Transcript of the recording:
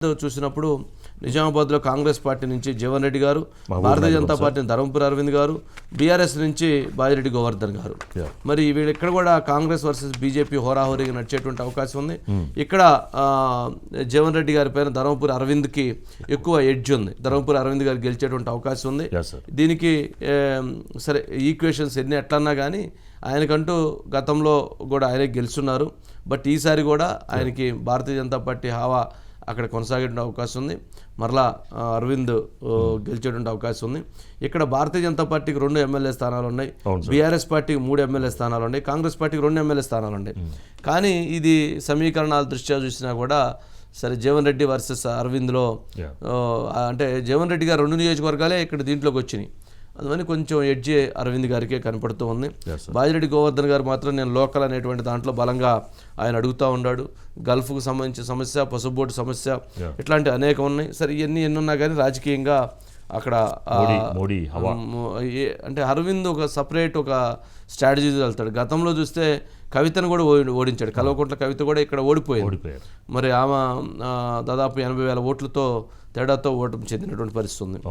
చూసినప్పుడు నిజామాబాద్లో కాంగ్రెస్ పార్టీ నుంచి జీవన్ రెడ్డి గారు, భారతీయ జనతా పార్టీ ధర్మపురి అరవింద్ గారు, బీఆర్ఎస్ నుంచి బాజిరెడ్డి గోవర్ధన్ గారు. మరి వీళ్ళు ఇక్కడ కూడా కాంగ్రెస్ వర్సెస్ బీజేపీ హోరాహోరీగా నడిచేటువంటి అవకాశం ఉంది. ఇక్కడ జీవన్ రెడ్డి గారి పైన ధర్మపురి అరవింద్కి ఎక్కువ ఎడ్జ్ ఉంది. ధర్మపురి అరవింద్ గారు గెలిచేటువంటి అవకాశం ఉంది. దీనికి సరే ఈక్వేషన్స్ ఎన్ని ఎట్లన్నా కానీ ఆయనకంటూ గతంలో కూడా ఆయనే గెలుచున్నారు. బట్ ఈసారి కూడా ఆయనకి భారతీయ జనతా పార్టీ హావా అక్కడ కొనసాగే అవకాశం ఉంది. మరలా అరవింద్ గెలిచేటువంటి అవకాశం ఉంది. ఇక్కడ భారతీయ జనతా పార్టీకి 2 ఎమ్మెల్యే స్థానాలు ఉన్నాయి, బీఆర్ఎస్ పార్టీకి 3 ఎమ్మెల్యే స్థానాలు ఉన్నాయి, కాంగ్రెస్ పార్టీకి 2 ఎమ్మెల్యే స్థానాలు ఉన్నాయి. కానీ ఇది సమీకరణాల దృష్ట్యా చూసినా కూడా సరే జీవన్ రెడ్డి వర్సెస్ అరవింద్లో అంటే జీవన్ రెడ్డి గారు 2 నియోజకవర్గాలే ఇక్కడ దీంట్లోకి వచ్చినాయి. అందువల్ల కొంచెం ఎడ్జి అరవింద్ గారికే కనపడుతూ ఉంది. బాజిరెడ్డి గోవర్ధన్ గారు మాత్రం నేను లోకల్ అనేటువంటి దాంట్లో బలంగా ఆయన అడుగుతూ ఉన్నాడు. గల్ఫ్కు సంబంధించిన సమస్య, పసుబోటు సమస్య, ఇట్లాంటి అనేకం ఉన్నాయి. సరే ఇవన్నీ ఎన్నున్నా కానీ రాజకీయంగా అక్కడ అంటే అరవింద్ ఒక సపరేట్ ఒక స్ట్రాటజీ వెళ్తాడు. గతంలో చూస్తే కవితను కూడా ఓడించాడు. కల్వకుంట్ల కవిత కూడా ఇక్కడ ఓడిపోయింది. మరి ఆమె దాదాపు 80,000 ఓట్లతో తేడాతో ఓటమి చెందినటువంటి పరిస్థితి ఉంది.